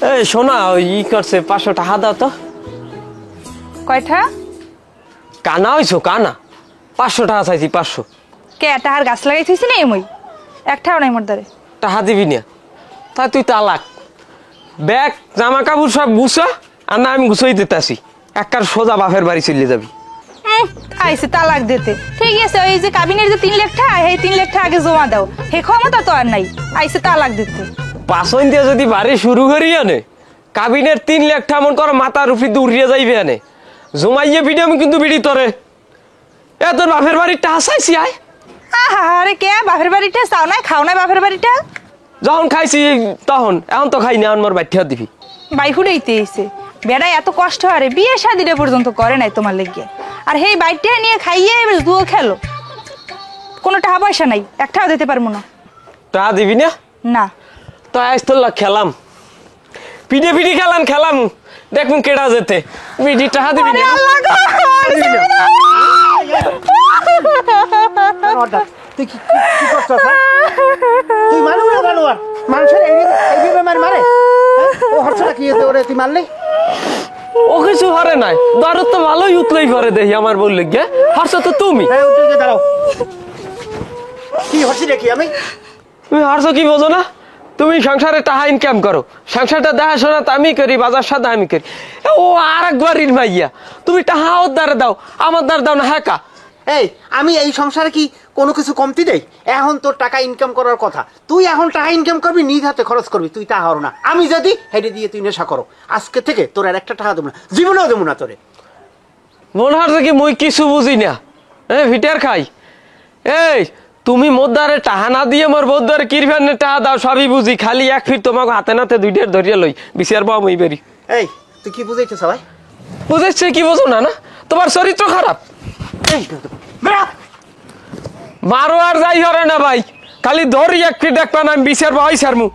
এই শোনা ই করছে 500 টাকা দাও তো। কয়টা? কানা হইছো কানা, 500 টাকা চাইছি 500। কে টাহার গাছ লাগাইছিস না এমই একটাও নাই মোর দ্বারে। টাকা দিবি না তা তুই তালাক। ব্যাগ জামা কাপড় সব গুছা আর না আমি গুছাই দিতেছি, একবার সোজা বাপের বাড়ি চলে যাবি। আইসে তালাক দিতে ঠিক আছে, ওই যে কাবিনের যে 3 লাখ টাকা এই 3 লাখ টাকা আগে জমা দাও, হে ক্ষমতা তো আর নাই। আইসে তালাক দিতে পাঁচন দিয়ে যদি বাড়ি শুরু করি আনে কাবিনের 3 লাখ টাকা মন করে মাথার উপরে উড়িয়ে যাইবে আনে জমাইয়ে ভিডিও আমি কিন্তু বিড়ি তরে এ তোর বাপের বাড়ির টাকা চাইছি আয়। আরে কে বাপের বাড়িটা চাও নাই খাও নাই বাপের বাড়িটা? যখন খাইছি তখন, এখন তো খাই না, আমার বাচ্চা দিবি। বাইহুড়াইতে এসে বেড়া এত কষ্ট আরে বিয়ে শাদিরে পর্যন্ত করে নাই তোমার লেগে, আর হেই বাইকটা নিয়ে খাইয়ে এবার দুও খেলো। কোনো টাকা পয়সা নাই, একটাও দিতে পারবো না। টাকা দিবি না? না। তো আজ তো খেলাম পিঠে পিঠে খেলাম দেখুন কেডা যেতে বিডি টাকা দিবি না? তুই কি করছস? তুই মানুষ না জানোয়ার, মানুষের এইভাবে মারে। ও হরছটা কি হতে ওরে তুই মারলি? ও কিছু হরে নাই, দারুদ তো ভালোই উতলাই করে দেখি আমার বললে গে হরছ তো তুমি। দাঁড়াও, কি হরছি দেখি আমি? তুমি হরছ কি বোঝো না? তুমি সংসারে টাকা ইনকাম করো, সংসারটা দেখাশোনা তো আমি করি, বাজার সাথে আমি করি। ও আর একবার মাইয়া তুমি টাকা ওর দ্বারা দাও, আমার দ্বারা দাও না। হ্যাঁ কা এই আমি এই সংসারে কি কোনো কিছু কমতি দেই? এখন তোর টাকা ইনকাম করার কথা, তুই এখন টাকা ইনকাম করবি, নিজ হাতে খরচ করবি, তুই তা হর না। আমি যদি হেঁটে দিয়ে তুই নেশা করো, আজকে থেকে তোর আর একটা টাকা দেবো না, জীবনেও দেবো না তোরে। মনে হচ্ছে কি মুই কিছু বুঝি না, ভিটার খাই। এই তুমি মোর দ্বারে টাকা না দিয়ে মোর বোধ দ্বারে কিরফান টাকা দাও সবই বুঝি, খালি এক ফির তোমাকে হাতে নাতে দুইটার ধরিয়া লই বিচার পাও মই বেরি। এই তুই কি বুঝাইতে সবাই? বুঝেছে কি বোঝো না? না তোমার চরিত্র খারাপ। মারো আর যাই হরে না ভাই, খালি ধরি এক ফির দেখবা না আমি বিচার পাই সারমু।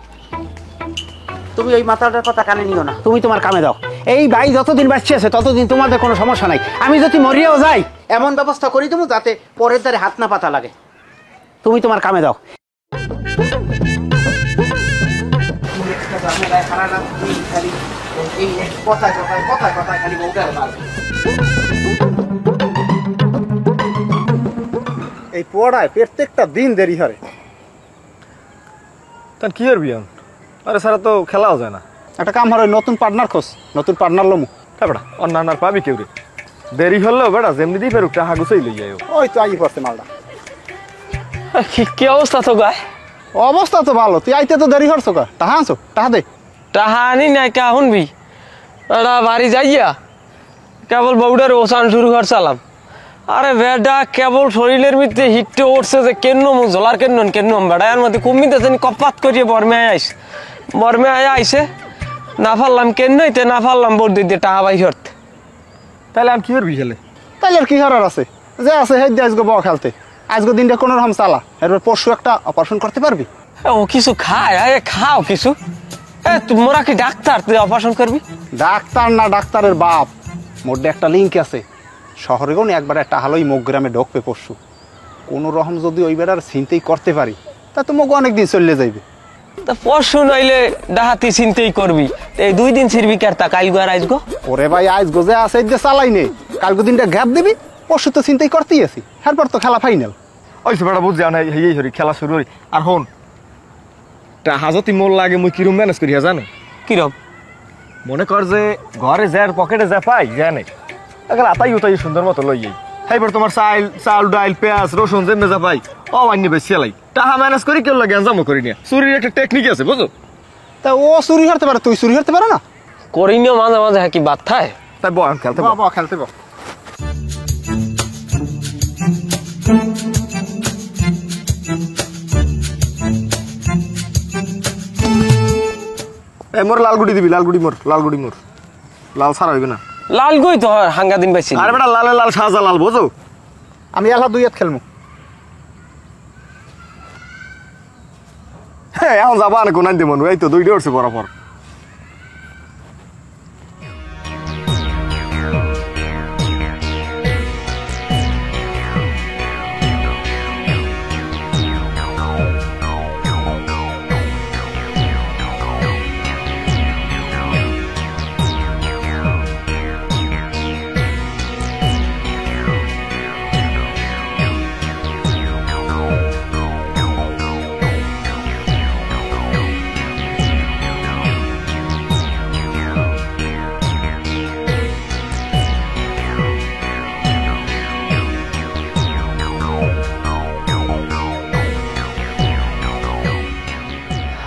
তুমি ওই মাথাটার কথা কানে নিও না, তুমি তোমার কামে দাও। এই ভাই যতদিন বাঁচছে আছে ততদিন তোমাদের কোনো সমস্যা নাই। আমি যদি মরিয়াও যাই এমন ব্যবস্থা করি দেবো যাতে পরের দ্বারে হাত না পাতা লাগে। তুমি তোমার কামে দাও। এই পড়ায় প্রত্যেকটা দিন দেরি হয়। তার কি করবি? আরে সারা তো খেলাও যায় না। একটা কাম হয়, নতুন পার্টনার খোঁজ, নতুন পার্টনার লমু। হ্যাঁ বেটা, অন্য পাবি কেউ রে? দেরি হলেও বেটা যেমনি দিয়ে ফেরুক টাকা গুছাই লই যায়। ওই তো আই পড়ছে মালটা। কি অবস্থা তো গায়? অবস্থা তো ভালো, তুই আইতে তো দেরি হরছো কা? টাহা আনছো? টাহা দে। টাহা আনি নাই কা শুনবি, ওরা বাড়ি যাইয়া কেবল বউডার ওসান শুরু করছিলাম। আরে বেডা কেবল শরীরের মধ্যে হিটে উঠছে যে কেন জলার কেন বেড়া এর মধ্যে কমিতে কপাত করিয়ে বর্মে আইসে না ফারলাম কেন না ফারলাম বোর দিয়ে টাকা বাই করতে। তাহলে আমি কি করবি খেলে? তাইলে আর কি করার আছে? যে আছে হেড দিয়ে আজকে বউ খেলতে, আজকে দিনটা কোনো রকম চালা, এরপর পরশু একটা অপারেশন করতে পারবি? ও কিছু খায়, খাও কিছু। তোমরা কি ডাক্তার, তুই অপারেশন করবি? ডাক্তার না, ডাক্তারের বাপ। মোটে একটা লিঙ্ক আছে শহরে, কোন একবার একটা হালোই মুখ গ্রামে ঢোকবে পরশু। কোনো রকম যদি ওই বেড়ার চিন্তাই করতে পারি তা তো মুখ অনেকদিন চলে যাইবে। তা পরশু নইলে ডাহাতি চিন্তাই করবি, এই 2 দিন ছিড়বি কার তা কালগো আর আইসগো? ওরে ভাই আজ গোজে আছে যে চালাই নে, কালকে দিনটা গ্যাপ দিবি, পরশু তো চিন্তাই করতেই আছি, এরপর তো খেলা ফাইনাল। ওই বেটা বুঝ যাও না, এই হরি খেলা শুরু হই। আর হন টাকা যদি মোর লাগে মুই কিরম ম্যানেজ করি জানো? কিরম? মনে কর যে ঘরে যার পকেটে যা পাই জানে এখন আতাই উতাই সুন্দর মতো লই যাই। এইবার তোমার চাল ডাইল পেঁয়াজ রসুন যেমনি যা পাই ও আইনি বেশি লাই টাকা ম্যানেজ করি কেউ লাগে জামো করি না। চুরির একটা টেকনিক আছে বুঝো? তা ও চুরি করতে পারে, তুই চুরি করতে পারো না? করিনিও মাঝে মাঝে কি বাদ থায়? তাই বল খেলতে খেলতে বল। মোর লালগুড়ি দিবি, লালগুড়ি মোর লাল ছাড়া হইবে না। লাল গই তো হাঙ্গা দিন পাইছি। আরে বেটা লালে লাল সাজা লাল বুঝো? আমি এলা 2 খেলমু। হ্যাঁ এখন যাবা না কোনাই দেবো, এই তো 2টা উঠছে বরাবর।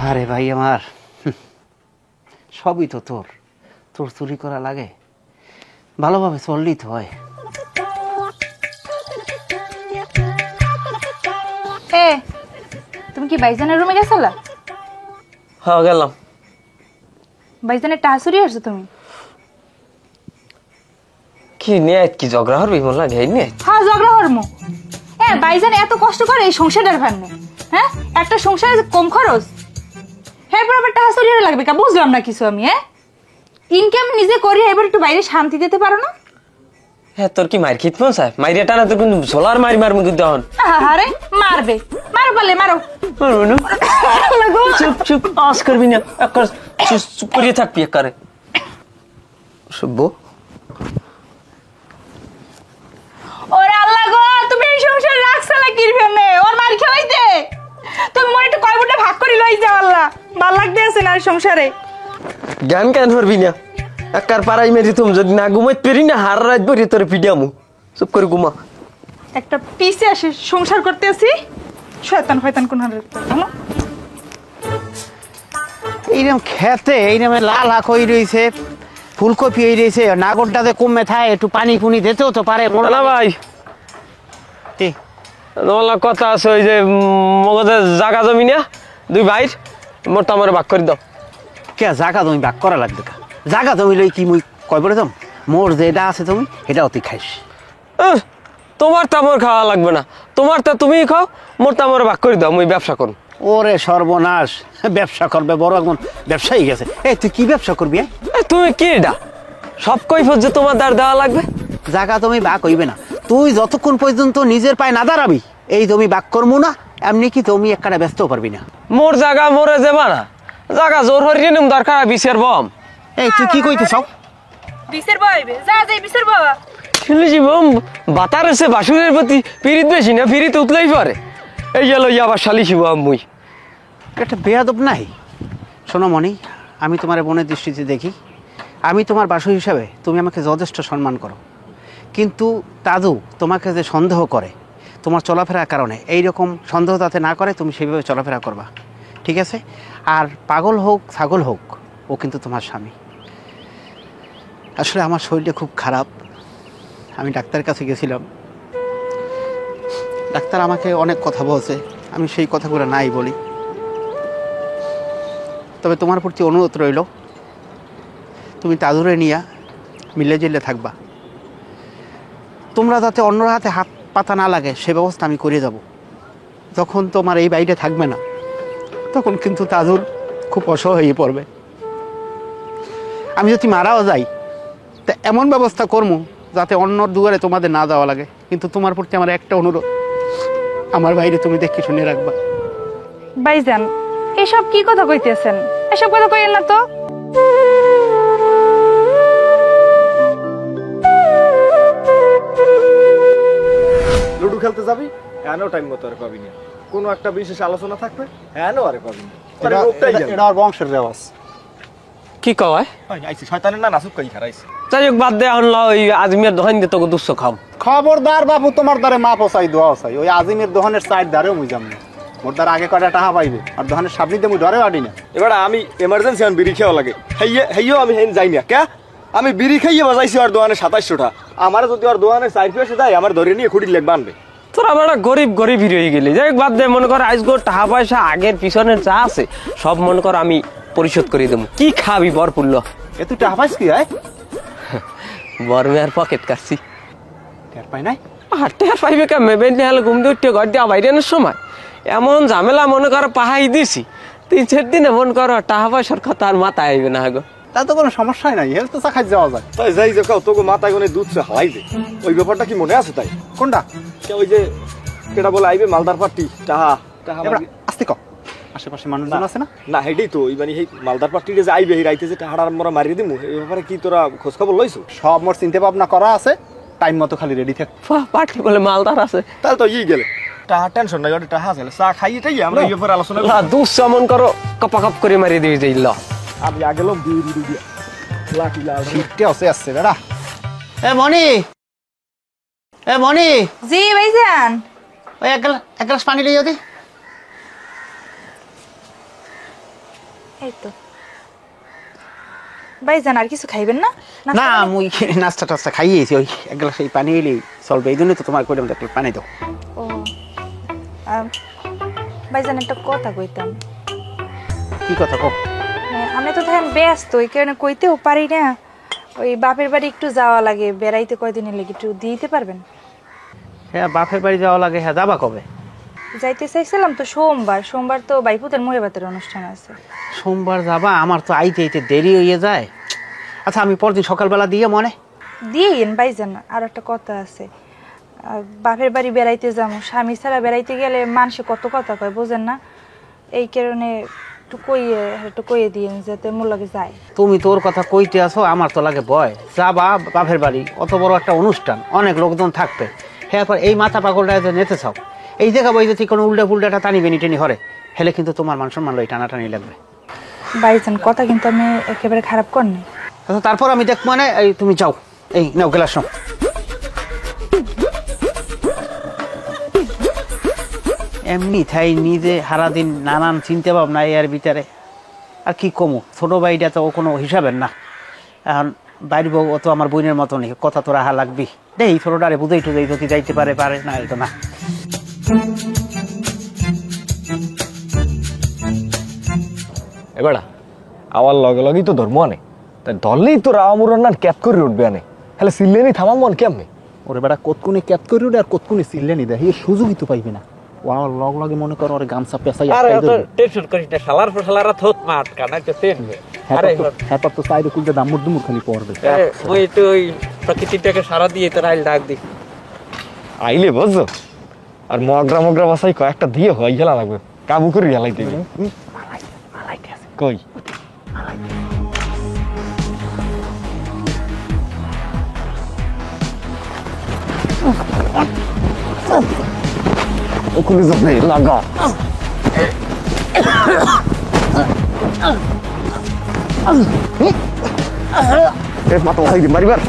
আরে ভাই আমার, সবই তো তোর, তোর চুরি করা লাগে, ভালোভাবে চললেই তো হয়। এ তুমি কি ভাইজানের রুমে গেছলা? হ্যাঁ গেলাম। ভাইজানের টাকা চুরি হয়েছো তুমি? কি নিয়ে কি ঝগড়া হরবি বললা ঘেই নিয়ে? হ্যাঁ ঝগড়া হরমো। হ্যাঁ ভাইজান এত কষ্ট করে এই সংসারটার ভান্নে, হ্যাঁ একটা সংসারে কম খরচ, হ্যাঁ আবার টাকা চুরি হয়ে লাগবে কা? বুঝলাম না কিছু আমি। হ্যাঁ ইনকাম নিজে করি, এবার একটু বাইরে শান্তি দিতে পারো না? হ্যাঁ তোর কি মার খিত মন সাহেব? মাইরে টানা তোর কিন্তু ঝোলার মারি মার মুখে দহন। আরে মারবে, মারো পারলে মারো। চুপ চুপ আস করবি না, একবার চুপ করিয়ে থাকবি একবারে। সভ্য। ওরে আল্লাহ গো, তুমি এই সংসার রাখছালা কিরফেনে? ওর মার খাওয়াইতে তুমি মনে একটু কয় বুটে ভাগ করে লই যাও। আল্লাহ ভাল লাগতে আছে না এই সংসারে। জ্ঞান কেন হরবি না? একার পাড়াই মেরি তুমি যদি না ঘুমাইতে পারি না, হার রাত বরি তোর পিডিয়ামু। চুপ করে ঘুমা। একটা পিছে আসে সংসার করতে আছি, শয়তান ফয়তান কোন হারে। এইরকম খেতে এইরকম লাল আখ হয়ে রয়েছে, ফুলকপি হয়ে রয়েছে, নাগরটাতে কমে থাকে, একটু পানি ফুনি দিতেও তো পারে। না ভাই, কি তোমার কথা আছে ওই যে মগজের জাগা জমি না দুই ভাইর, মোটা আমার ভাগ করে দাও। কে জাগা তুমি ভাগ করা লাগবে কা? জাগা জমি লই কি মুই কয় বলে যাম? মোর যেটা আছে তুমি এটাও তুই খাইস। তোমার তা আমার খাওয়া লাগবে না, তোমার তা তুমিই খাও, মোটা আমার ভাগ করে দাও, মুই ব্যবসা করুন। ওরে সর্বনাশ, ব্যবসা করবে বড় একজন ব্যবসায়ী গেছে। এই তুই কি ব্যবসা করবি? তুমি কি এটা সব কৈফত যে তোমার দ্বার দেওয়া লাগবে? জাগা তুমি ভাগ হইবে না, তুই যতক্ষণ পর্যন্ত নিজের পায়ে না দাঁড়াবি এই জমি ভাগ করবো না, এমনি কি তুমি একটা ব্যস্ত পারবি না। মোর জায়গা মোরে যাবা না, জায়গা জোর হরিয়ে নিম দরকার বিশের বম। এই তুই কি কইতে চাও? বিসের বইবে যা যাই বিসের বাবা। শুনেছি বম বাতার এসে বাসুরের প্রতি পিরিত বেশি না, পিরিত উতলাই পারে। এই গেল আবার শালিশি বম মুই। একটা বেয়াদব নাই। শোনো মনি, আমি তোমার বোনের দৃষ্টিতে দেখি, আমি তোমার বাসু হিসাবে তুমি আমাকে যথেষ্ট সম্মান করো, কিন্তু দাদু তোমাকে যে সন্দেহ করে তোমার চলাফেরার কারণে, এই রকম সন্দেহ যাতে না করে তুমি সেইভাবে চলাফেরা করবা, ঠিক আছে? আর পাগল হোক ছাগল হোক, ও কিন্তু তোমার স্বামী। আসলে আমার শরীরটা খুব খারাপ, আমি ডাক্তারের কাছে গেছিলাম, ডাক্তার আমাকে অনেক কথা বলছে, আমি সেই কথাগুলো নাই বলি। তবে তোমার প্রতি অনুরোধ রইল, তুমি তাদুরে নিয়ে মিলে জিলে থাকবা, তোমরা যাতে অন্যর হাতে হাত পাতা না লাগে সে ব্যবস্থা আমি করে যাব। যখন তোমার এই বাড়িতে থাকবে না তখন কিন্তু তাদুর খুব অসহায় হয়ে পড়বে। আমি যদি মারাও যাই তা এমন ব্যবস্থা করবো যাতে অন্যর দুয়ারে তোমাদের না যাওয়া লাগে, কিন্তু তোমার প্রতি আমার একটা অনুরোধ, আমার বাইরে তুমি দেখে শুনে রাখবা। ভাইজান এসব কি কথা কইতেছেন? এসব কথা কইেন না তো। লুডু খেলতে যাবি, হ্যাঁ টাইম মতো আর পাবি না। কোনো একটা বিশেষ আলোচনা থাকবে, হ্যাঁ আরে পাবি না। এটা আর বংশের রেওয়াজ। কি কয়? আইসি শয়তানের না নাসুক কই খারাইছে। যাই হোক বাদ দে, এখন লাও ওই আজমির দোকান দিয়ে তোকে দুঃখ খাও। খবরদার বাবু, তোমার দ্বারে মা পোসাই দোয়া চাই। ওই আজিমের দোকানের সাইড দ্বারেও মুই যাম না, মোর দ্বারা আগে কয়টা টাকা পাইবে, আর দোকানের সামনে দিয়ে মুই ডরেও আটি না। এবার আমি এমার্জেন্সি আমি বিড়ি খাওয়া লাগে, হেইও আমি হেন যাই না কে? আমি বিড়ি খাইয়ে বাজাইছি আর দোকানে 2700 টাকা। আমার যদি আর দোকানে 4 দেয় আমার ধরে নিয়ে খুঁড়ি লেগ বানবে। তোরা বড় গরিব গরিব হয়ে গেলি। যাই হোক বাদ দে, মনে কর আজগো টাকা পয়সা আগের পিছনের যা আছে সব মনে কর আমি পরিশোধ করে দেবো। কি খাবি বর পুল্ল? এ তুই টাকা পাইস কি? বর মেয়ার পকেট কাটছি। টের পাই নাই? হাঁটতে আর পাইবে কে? মেবেন হলে ঘুম দিয়ে উঠতে ঘর দিয়ে বাইরেনের সময় এমন ঝামেলা মনে করো পাহাই দিছি, 3-4 দিনে মনে করো টাকা পয়সার কথা আর মাথায় আইবে না গো। তা তো কোনো সমস্যাই নাই, হেলথ তো চাখাই যাওয়া যায়। তাই যাই যে কাও তোকে মাথায় কোনে দুধ চা হালাই দে, ওই ব্যাপারটা কি মনে আছে? তাই কোনটা? ওই যে কেটা বলে আইবে মালদার পার্টি টাহা টাহা আস্তে ক, আশেপাশে মানুষজন আছে না? না হেডেই তো ওই মানে এই মালদার পার্টিতে যে আইবে এই রাইতে যে টাহাড়ার আমরা মারিয়ে দিমু, এই ব্যাপারে কি তোরা খোঁজ খবর লইছো? সব মোর চিন্তা ভাবনা করা আছে, টাইম মতো খালি রেডি থাক। পার্টি বলে মালদার আছে, তাহলে তো ই গেলে টাহা টেনশন নাই, ওটা টাহা আছে চা খাইয়েটাই আমরা এই ব্যাপারে আলোচনা লা দুধ মন করো কপাকপ করে মারিয়ে দিবি যাই ল। আমি আগে লোক দিয়ে দিয়ে লাঠি লাল শীতটা আছে আসছে বেড়া। এ মনি, এ মনি, জি ভাইজান। ওই এক গ্লাস পানি লইয়া দে। এই তো ভাইজান আর কিছু খাইবেন না? না মুই নাস্তা টাস্তা খাইয়েছি, ওই এক গ্লাস এই পানি এলেই চলবে, এই জন্যই তো তোমার কইলাম একটু পানি দাও। ও ভাইজান একটা কথা কইতাম। কি কথা কও? আমি তো তখন ব্যস্ত, ওই কারণে কইতেও পারি না। ওই বাপের বাড়ি একটু যাওয়া লাগে, বেড়াইতে কয়দিনের লেগে, একটু দিতে পারবেন? হ্যাঁ বাপের বাড়ি যাওয়া লাগে। হ্যাঁ যাবা কবে? যাইতে চাইছিলাম তো সোমবার তো বাইপুতের মোহে ভাতের অনুষ্ঠান আছে। সোমবার যাবা? আমার তো আইতে আইতে দেরি হয়ে যায়। আচ্ছা আমি পরদিন সকালবেলা দিয়ে মনে দিয়েন ভাইজান। আর একটা কথা আছে, বাপের বাড়ি বেড়াইতে যাবো, স্বামী ছাড়া বেড়াইতে গেলে মানুষে কত কথা কয়, বোঝেন না? এই কারণে একটু কইয়ে দিয়েন যাতে মোর লাগে যায়। তুমি তোর কথা কইতে আসো, আমার তো লাগে ভয়। যাবা বাপের বাড়ি, অত বড় একটা অনুষ্ঠান, অনেক লোকজন থাকবে। হ্যাঁ পর এই মাথা পাগলটা যে নিতে চাও, এই জায়গা বই যদি কোনো উল্টাটা টানি বেনি টেনি হরে, হেলে কিন্তু তোমার মান সম্মান লই টানাটানি লাগবে। ভাইজান কথা কিন্তু আমি একেবারে খারাপ করনি। আচ্ছা তারপর আমি দেখ মানে এই তুমি যাও, এই নাও গ্লাস নাও। এমনি থাই নিজে সারাদিন নানান চিন্তা ভাবনা এর ভিতরে, আর কি কমু, ছোট ভাইটা তো কোনো হিসাবের না। এখন বাইর বউ ও তো আমার বোনের মতো নেই, কথা তো রাহা লাগবি। দেই ছোটটারে বুঝাই টুজাই যদি যাইতে পারে না এটা না। এবারা আমার লগে লগেই তো ধর্ম আনে, তাই ধরলেই তো রামুরান না ক্যাপ করে উঠবে আনে, তাহলে সিল্লেনি থামাম কেমনে? ওরে বেটা কতকুনি ক্যাপ করে উঠে আর কতকুনি সিললেনি দেয়, এই সুযোগই তো পাইবি না। ও আমার লগ লগে মনে করো ওরে গামছা পেঁচাই টেনশন করিস না, শালার পর শালারা থোত মাঠ কানা তো তেনবে। হ্যাঁ তো সাইডে কুলতে দামুর দুমুর খালি পড়বে। ওই তো ওই প্রকৃতিটাকে সারা দিয়ে তোর আইল ডাক দি আইলে বুঝছো, আর মগরা বাসাই কয়েকটা দিয়ে হয়ে গেলা লাগবে, কাবু করে গেলাই দিবি। কই ওকুলি যাব নাই লাগা এ মাথা হাই দি মারিবার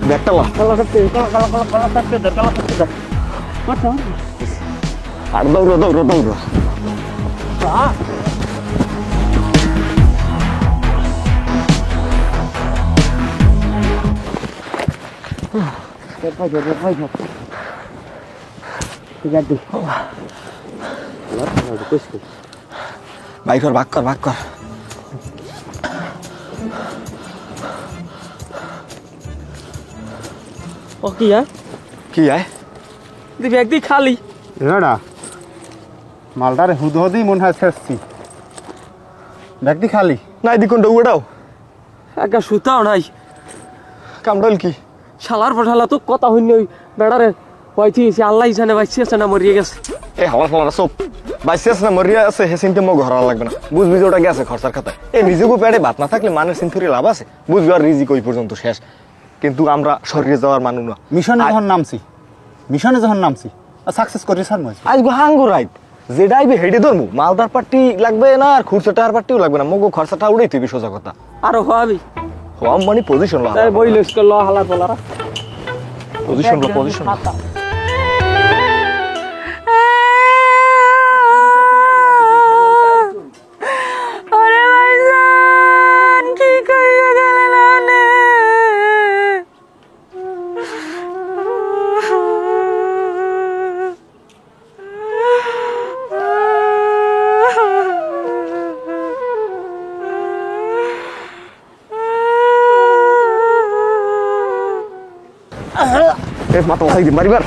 ব্যাগটা লা আর দৌড়ো ভাগ কর ও কি কি আয় দিবি একদিন খালি এরা মালদারে হুদহদি মনে হয় শেষছি, ব্যাগটি খালি নাই দি কোনটা উড়াও একটা সুতাও নাই। কামড়াল কি শালার পর শালা তো কথা হইনি, ওই বেড়ারে হয়তো আল্লাহ জানে বাইসি আছে না মরিয়ে গেছে। এ হাওয়া ফালা সব বাইসে আছে না মরিয়া আছে, হে চিন্তা মো ঘর লাগবে না, বুঝবি যে ওটা গেছে খরচার খাতায়। এই নিজেকে পেটে ভাত না থাকলে মানের চিন্তুরি লাভ আছে, বুঝবি আর রিজিক ওই পর্যন্ত শেষ। কিন্তু আমরা শরীরে যাওয়ার মানুষ না। মিশনে যখন নামছি সাকসেস করি স্যার মই আজ হাঙ্গু রাইট যেটা আইবে হেডে ধরমু, মালদার পার্টি লাগবে না আর খুরসাটার পার্টিও লাগবে না, মগো খরচাটা উড়াই তুই সোজা কথা। আরো হবি হম মানে পজিশন লা বই লস্ক ল হালা তোলারা পজিশন ওরে ভাইজান কি কইয়া গেলেন আপনি? এ মাথা হাই দি মারিবার